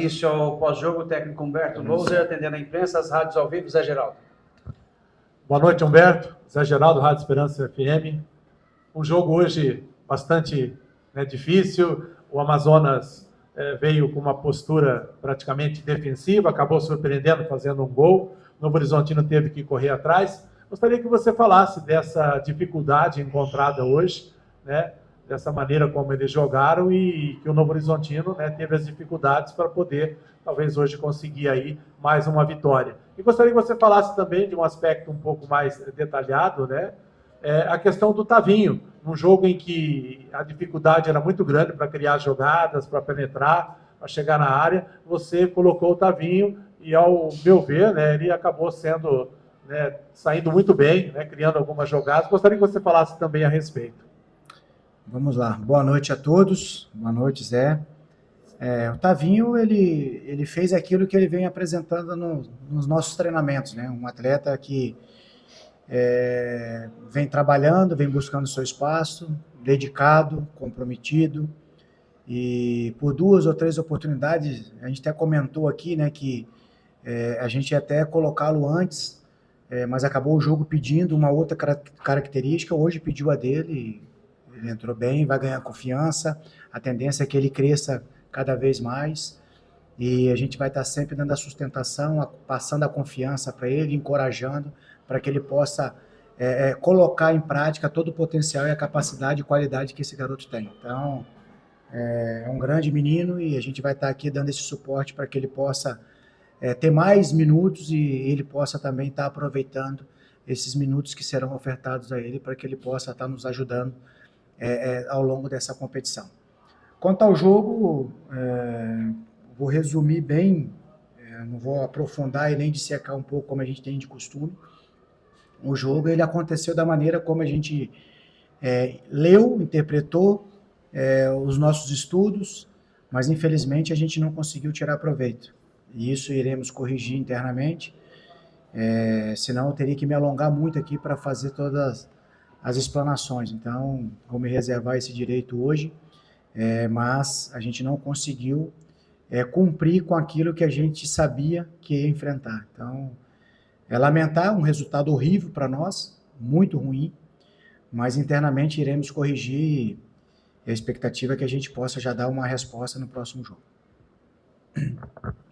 início ao pós-jogo, o técnico Humberto Louser, atendendo a imprensa, as rádios ao vivo, Zé Geraldo. Boa noite, Humberto. Zé Geraldo, Rádio Esperança FM. Um jogo hoje bastante difícil. O Amazonas veio com uma postura praticamente defensiva, acabou surpreendendo, fazendo um gol. O Novo Horizontino teve que correr atrás. Gostaria que você falasse dessa dificuldade encontrada hoje, né? Dessa maneira como eles jogaram e que o Novo Horizontino teve as dificuldades para poder, talvez hoje, conseguir aí mais uma vitória. E gostaria que você falasse também de um aspecto um pouco mais detalhado, a questão do Tavinho, num jogo em que a dificuldade era muito grande para criar jogadas, para penetrar, para chegar na área, você colocou o Tavinho e, ao meu ver, ele acabou saindo muito bem, criando algumas jogadas. Gostaria que você falasse também a respeito. Vamos lá. Boa noite a todos. Boa noite, Zé. O Tavinho, ele fez aquilo que ele vem apresentando nos nossos treinamentos, né? Um atleta que vem trabalhando, vem buscando seu espaço, dedicado, comprometido, e por 2 ou 3 oportunidades, a gente até comentou aqui, né, que a gente ia até colocá-lo antes, mas acabou o jogo pedindo uma outra característica. Hoje pediu a dele, ele entrou bem, vai ganhar confiança, a tendência é que ele cresça cada vez mais, e a gente vai estar sempre dando a sustentação, passando a confiança para ele, encorajando, para que ele possa colocar em prática todo o potencial e a capacidade e qualidade que esse garoto tem. Então, é um grande menino e a gente vai estar aqui dando esse suporte para que ele possa ter mais minutos e ele possa também estar aproveitando esses minutos que serão ofertados a ele para que ele possa estar nos ajudando ao longo dessa competição. Quanto ao jogo, vou resumir bem, não vou aprofundar e nem dissecar um pouco como a gente tem de costume. O jogo ele aconteceu da maneira como a gente leu, interpretou os nossos estudos, mas infelizmente a gente não conseguiu tirar proveito. E isso iremos corrigir internamente, senão eu teria que me alongar muito aqui para fazer todas as explanações. Então, vou me reservar esse direito hoje, mas a gente não conseguiu cumprir com aquilo que a gente sabia que ia enfrentar. Então, lamentar um resultado horrível para nós, muito ruim, mas internamente iremos corrigir e a expectativa é que a gente possa já dar uma resposta no próximo jogo.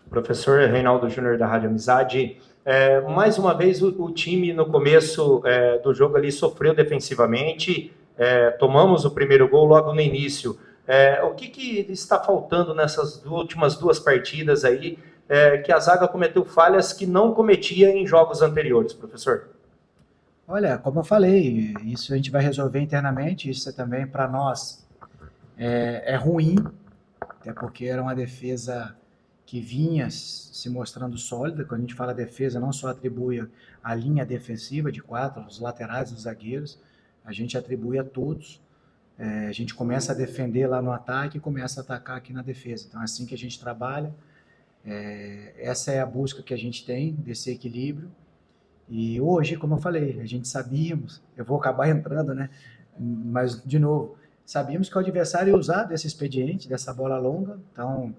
Professor Reinaldo Júnior da Rádio Amizade, mais uma vez o time no começo do jogo ali sofreu defensivamente, tomamos o primeiro gol logo no início. O que está faltando nessas últimas 2 partidas aí, que a zaga cometeu falhas que não cometia em jogos anteriores, professor? Olha, como eu falei, isso a gente vai resolver internamente, isso também para nós é ruim, até porque era uma defesa que vinha se mostrando sólida. Quando a gente fala defesa, não só atribui a linha defensiva de 4, os laterais, os zagueiros, a gente atribui a todos. A gente começa a defender lá no ataque e começa a atacar aqui na defesa. Então é assim que a gente trabalha, essa é a busca que a gente tem, desse equilíbrio. E hoje, como eu falei, a gente sabíamos, eu vou acabar entrando, né? Mas, de novo, sabíamos que o adversário ia usar desse expediente, dessa bola longa. Então,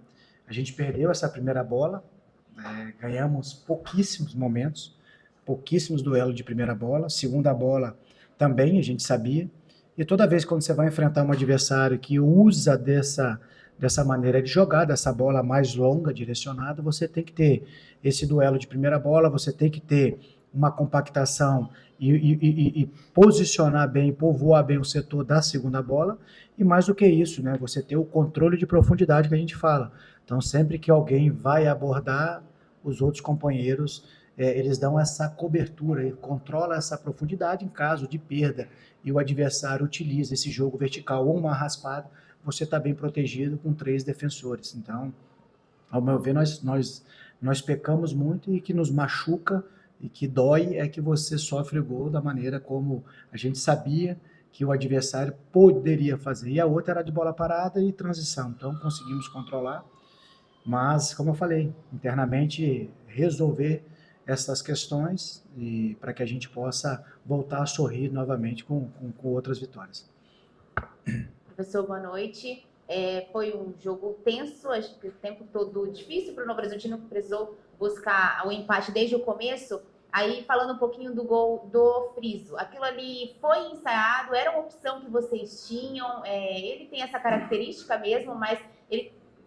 a gente perdeu essa primeira bola, ganhamos pouquíssimos momentos, pouquíssimos duelos de primeira bola. Segunda bola também, a gente sabia. E toda vez que você vai enfrentar um adversário que usa dessa maneira de jogar, dessa bola mais longa, direcionada, você tem que ter esse duelo de primeira bola, você tem que ter uma compactação e posicionar bem, povoar bem o setor da segunda bola, e mais do que isso, né, você ter o controle de profundidade que a gente fala. Então, sempre que alguém vai abordar, os outros companheiros, eles dão essa cobertura, ele controla essa profundidade em caso de perda, e o adversário utiliza esse jogo vertical ou uma raspada, você está bem protegido com 3 defensores. Então, ao meu ver, nós pecamos muito, e que nos machuca e que dói é que você sofre o gol da maneira como a gente sabia que o adversário poderia fazer. E a outra era de bola parada e transição. Então, conseguimos controlar, mas, como eu falei, internamente resolver essas questões e para que a gente possa voltar a sorrir novamente com outras vitórias. Professor, boa noite. Foi um jogo tenso, acho que o tempo todo difícil para o Novo Horizontino, que precisou buscar o empate desde o começo. Aí, falando um pouquinho do gol do Friso, aquilo ali foi ensaiado, era uma opção que vocês tinham, ele tem essa característica mesmo, mas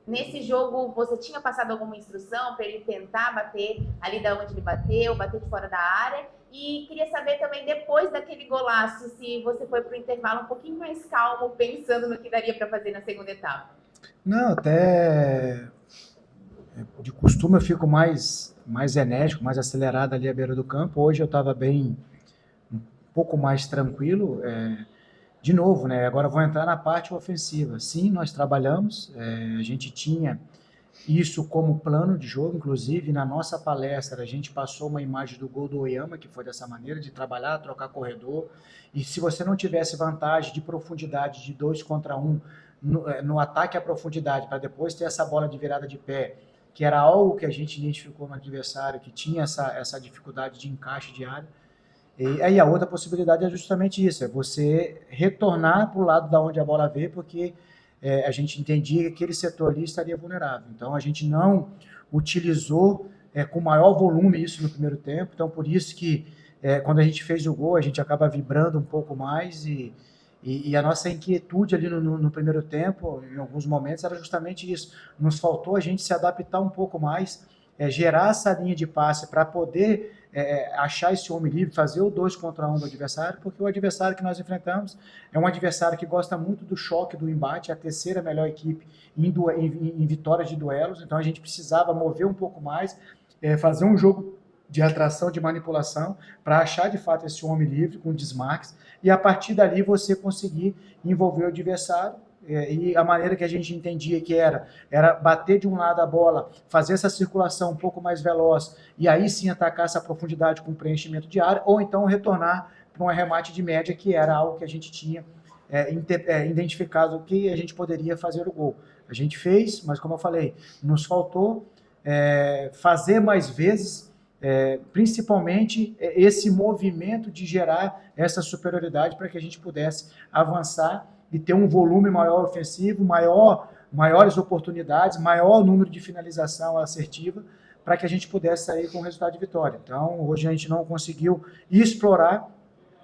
nesse jogo você tinha passado alguma instrução para ele tentar bater ali da onde ele bateu, bater de fora da área? E queria saber também, depois daquele golaço, se você foi para o intervalo um pouquinho mais calmo, pensando no que daria para fazer na segunda etapa. Não, até de costume eu fico mais enérgico, mais acelerado ali à beira do campo. Hoje eu estava um pouco mais tranquilo. De novo, né? Agora eu vou entrar na parte ofensiva. Sim, nós trabalhamos, a gente tinha isso como plano de jogo, inclusive na nossa palestra a gente passou uma imagem do gol do Oyama, que foi dessa maneira, de trabalhar, trocar corredor, e se você não tivesse vantagem de profundidade de 2 contra 1 no ataque à profundidade, para depois ter essa bola de virada de pé, que era algo que a gente identificou no adversário, que tinha essa dificuldade de encaixe de área. E aí a outra possibilidade é justamente isso, é você retornar para o lado da onde a bola veio, porque a gente entendia que aquele setor ali estaria vulnerável. Então a gente não utilizou com maior volume isso no primeiro tempo, então por isso que quando a gente fez o gol, a gente acaba vibrando um pouco mais e a nossa inquietude ali no primeiro tempo, em alguns momentos, era justamente isso. Nos faltou a gente se adaptar um pouco mais, gerar essa linha de passe para poder achar esse homem livre, fazer o 2 contra 1 do adversário, porque o adversário que nós enfrentamos é um adversário que gosta muito do choque, do embate, a terceira melhor equipe em vitórias de duelos, então a gente precisava mover um pouco mais, fazer um jogo de atração, de manipulação, para achar de fato esse homem livre com desmarques, e a partir dali você conseguir envolver o adversário. E a maneira que a gente entendia que era bater de um lado a bola, fazer essa circulação um pouco mais veloz, e aí sim atacar essa profundidade com preenchimento de área, ou então retornar para um arremate de média, que era algo que a gente tinha identificado que a gente poderia fazer o gol. A gente fez, mas como eu falei, nos faltou fazer mais vezes, principalmente esse movimento de gerar essa superioridade para que a gente pudesse avançar e ter um volume maior ofensivo, maiores oportunidades, maior número de finalização assertiva, para que a gente pudesse sair com o resultado de vitória. Então, hoje a gente não conseguiu explorar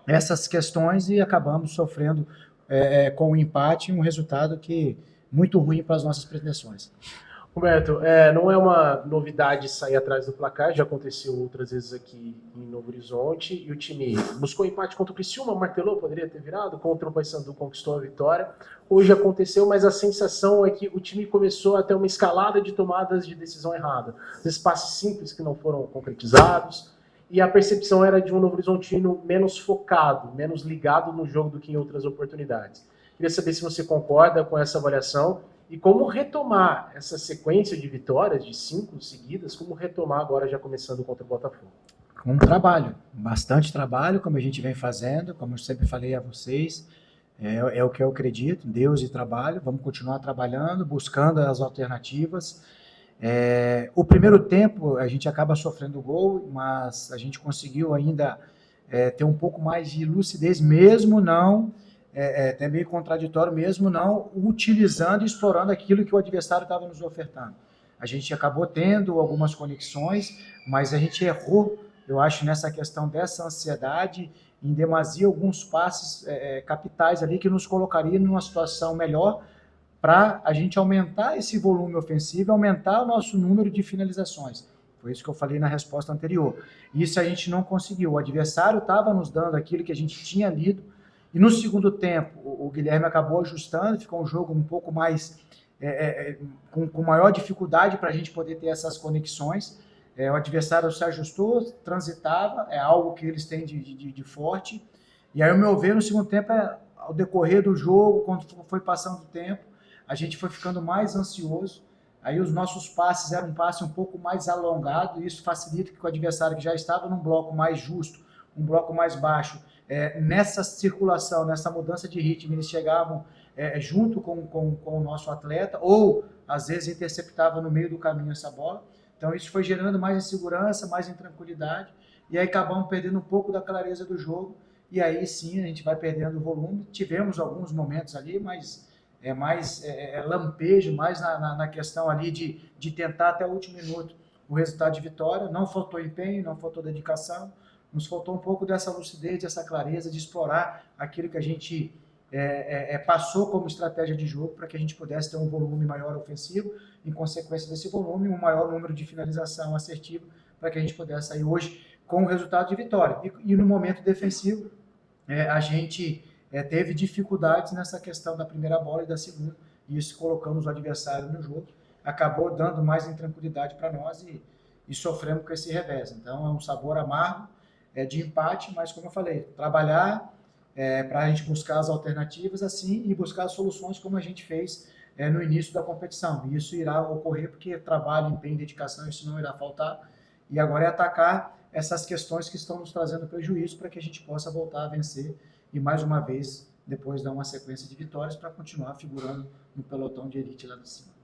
essas questões e acabamos sofrendo com o empate, um resultado que muito ruim para as nossas pretensões. Humberto, não é uma novidade sair atrás do placar, já aconteceu outras vezes aqui em Novo Horizonte, e o time buscou empate contra o Criciúma, martelou, poderia ter virado, contra o Paysandu conquistou a vitória. Hoje aconteceu, mas a sensação é que o time começou a ter uma escalada de tomadas de decisão errada. Os passes simples que não foram concretizados, e a percepção era de um Novo Horizontino menos focado, menos ligado no jogo do que em outras oportunidades. Queria saber se você concorda com essa avaliação, e como retomar essa sequência de vitórias, de 5 seguidas, como retomar agora já começando contra o Botafogo? Com trabalho, bastante trabalho, como a gente vem fazendo, como eu sempre falei a vocês, é o que eu acredito, Deus e trabalho, vamos continuar trabalhando, buscando as alternativas. O primeiro tempo a gente acaba sofrendo gol, mas a gente conseguiu ainda ter um pouco mais de lucidez, mesmo não... até meio contraditório mesmo, não utilizando e explorando aquilo que o adversário estava nos ofertando. A gente acabou tendo algumas conexões, mas a gente errou, eu acho, nessa questão dessa ansiedade, em demasia alguns passes capitais ali que nos colocaria numa situação melhor para a gente aumentar esse volume ofensivo, aumentar o nosso número de finalizações. Foi isso que eu falei na resposta anterior. Isso a gente não conseguiu. O adversário estava nos dando aquilo que a gente tinha lido. E no segundo tempo, o Guilherme acabou ajustando, ficou um jogo um pouco mais, com maior dificuldade para a gente poder ter essas conexões. O adversário se ajustou, transitava, é algo que eles têm de forte. E aí, ao meu ver, no segundo tempo, ao decorrer do jogo, quando foi passando o tempo, a gente foi ficando mais ansioso. Aí os nossos passes eram um passe um pouco mais alongado, e isso facilita que o adversário que já estava num bloco mais justo, um bloco mais baixo, nessa circulação, nessa mudança de ritmo, eles chegavam junto com o nosso atleta, ou às vezes interceptava no meio do caminho essa bola. Então isso foi gerando mais insegurança, mais intranquilidade, e aí acabamos perdendo um pouco da clareza do jogo, e aí sim a gente vai perdendo o volume. Tivemos alguns momentos ali, mas mais lampejo, mais na questão ali de tentar até o último minuto o resultado de vitória. Não faltou empenho, não faltou dedicação, nos faltou um pouco dessa lucidez, dessa clareza de explorar aquilo que a gente passou como estratégia de jogo para que a gente pudesse ter um volume maior ofensivo, em consequência desse volume, um maior número de finalização assertiva, para que a gente pudesse sair hoje com o resultado de vitória. E no momento defensivo, a gente teve dificuldades nessa questão da primeira bola e da segunda, e isso colocamos o adversário no jogo, acabou dando mais intranquilidade para nós e sofremos com esse revés. Então é um sabor amargo de empate, mas como eu falei, trabalhar para a gente buscar as alternativas assim e buscar as soluções como a gente fez no início da competição. E isso irá ocorrer porque trabalho, empenho e dedicação, isso não irá faltar. E agora é atacar essas questões que estão nos trazendo prejuízo para que a gente possa voltar a vencer e mais uma vez depois dar uma sequência de vitórias para continuar figurando no pelotão de elite lá de cima.